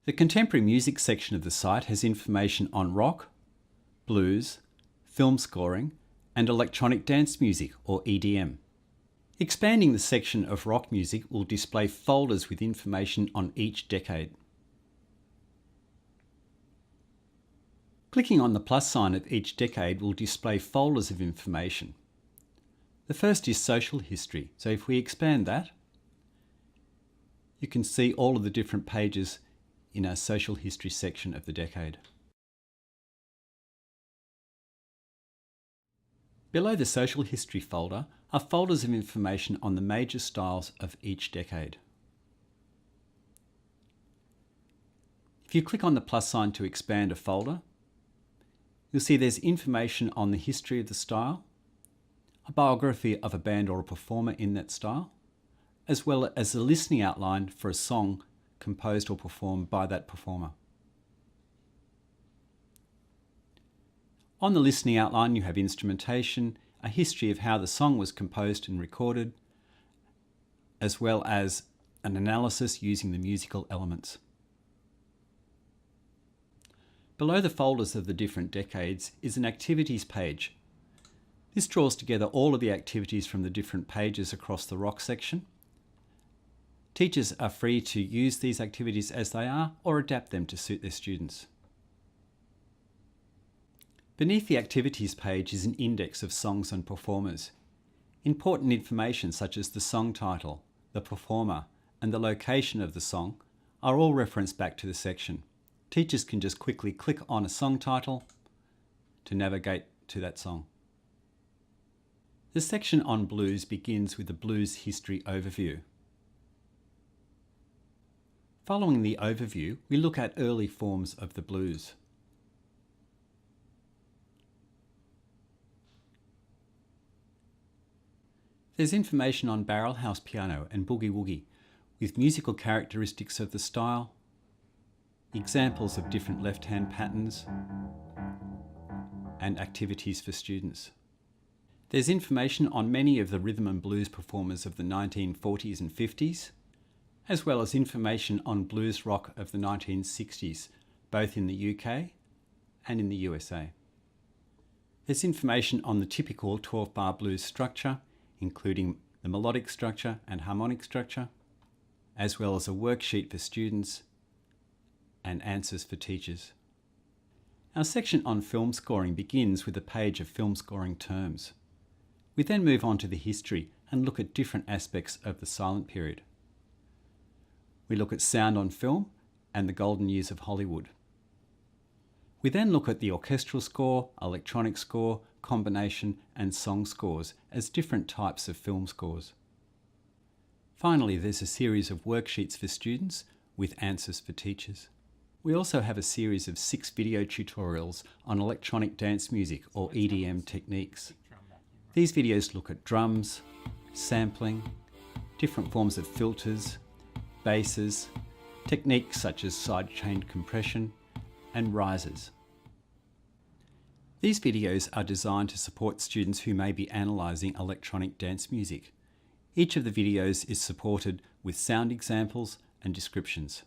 The contemporary music section of the site has information on rock, blues, film scoring, and electronic dance music or EDM. Expanding the section of rock music will display folders with information on each decade. Clicking on the plus sign of each decade will display folders of information. The first is social history, so if we expand that, you can see all of the different pages in our social history section of the decade. Below the social history folder are folders of information on the major styles of each decade. If you click on the plus sign to expand a folder, you'll see there's information on the history of the style, a biography of a band or a performer in that style, as well as a listening outline for a song composed or performed by that performer. On the listening outline you have instrumentation, a history of how the song was composed and recorded, as well as an analysis using the musical elements. Below the folders of the different decades is an activities page. This draws together all of the activities from the different pages across the rock section. Teachers are free to use these activities as they are or adapt them to suit their students. Beneath the activities page is an index of songs and performers. Important information such as the song title, the performer, and the location of the song are all referenced back to the section. Teachers can just quickly click on a song title to navigate to that song. The section on blues begins with the blues history overview. Following the overview, we look at early forms of the blues. There's information on barrelhouse piano and boogie-woogie, with musical characteristics of the style, examples of different left-hand patterns, and activities for students. There's information on many of the rhythm and blues performers of the 1940s and 50s, as well as information on blues rock of the 1960s, both in the UK and in the USA. There's information on the typical 12-bar blues structure, including the melodic structure and harmonic structure, as well as a worksheet for students and answers for teachers. Our section on film scoring begins with a page of film scoring terms. We then move on to the history and look at different aspects of the silent period. We look at sound on film and the golden years of Hollywood. We then look at the orchestral score, electronic score, combination and song scores as different types of film scores. Finally, there's a series of worksheets for students with answers for teachers. We also have a series of 6 video tutorials on electronic dance music or EDM techniques. These videos look at drums, sampling, different forms of filters, basses, techniques such as sidechain compression, and risers. These videos are designed to support students who may be analysing electronic dance music. Each of the videos is supported with sound examples and descriptions.